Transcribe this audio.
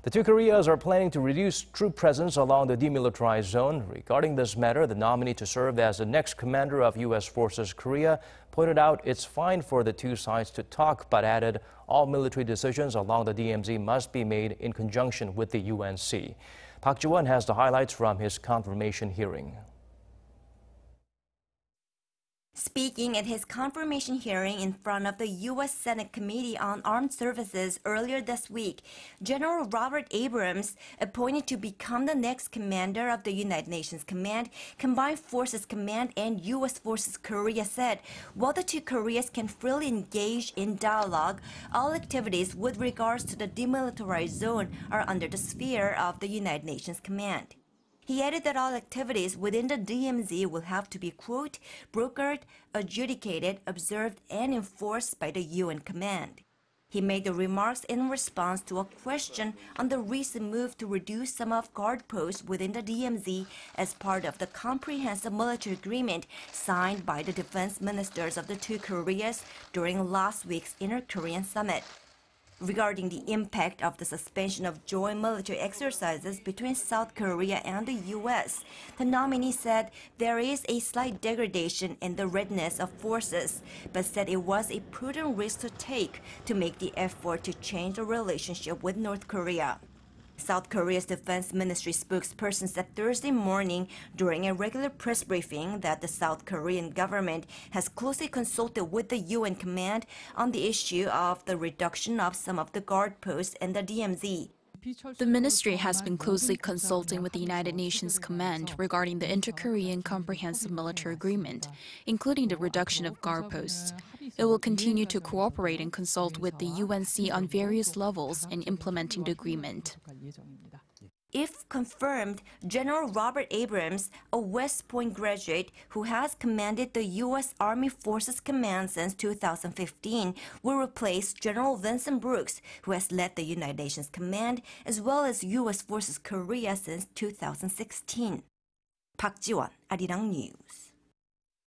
The two Koreas are planning to reduce troop presence along the demilitarized zone. Regarding this matter, the nominee to serve as the next commander of U.S. Forces Korea pointed out it's fine for the two sides to talk, but added all military decisions along the DMZ must be made in conjunction with the UNC. Park Ji-won has the highlights from his confirmation hearing. Speaking at his confirmation hearing in front of the U.S. Senate Committee on Armed Services earlier this week, General Robert Abrams, appointed to become the next commander of the United Nations Command, Combined Forces Command and U.S. Forces Korea, said while the two Koreas can freely engage in dialogue, all activities with regards to the demilitarized zone are under the sphere of the United Nations Command. He added that all activities within the DMZ will have to be, quote, brokered, adjudicated, observed, and enforced by the UN command. He made the remarks in response to a question on the recent move to reduce some of guard posts within the DMZ as part of the comprehensive military agreement signed by the defense ministers of the two Koreas during last week's Inter-Korean summit. Regarding the impact of the suspension of joint military exercises between South Korea and the U.S., the nominee said there is a slight degradation in the readiness of forces, but said it was a prudent risk to take to make the effort to change the relationship with North Korea. South Korea's Defense Ministry spokesperson said Thursday morning during a regular press briefing that the South Korean government has closely consulted with the UN command on the issue of the reduction of some of the guard posts in the DMZ. The ministry has been closely consulting with the United Nations Command regarding the Inter-Korean Comprehensive Military Agreement, including the reduction of guard posts. It will continue to cooperate and consult with the UNC on various levels in implementing the agreement. If confirmed, General Robert Abrams, a West Point graduate who has commanded the U.S. Army Forces Command since 2015, will replace General Vincent Brooks, who has led the United Nations Command, as well as U.S. Forces Korea since 2016. Park Ji-won, Arirang News.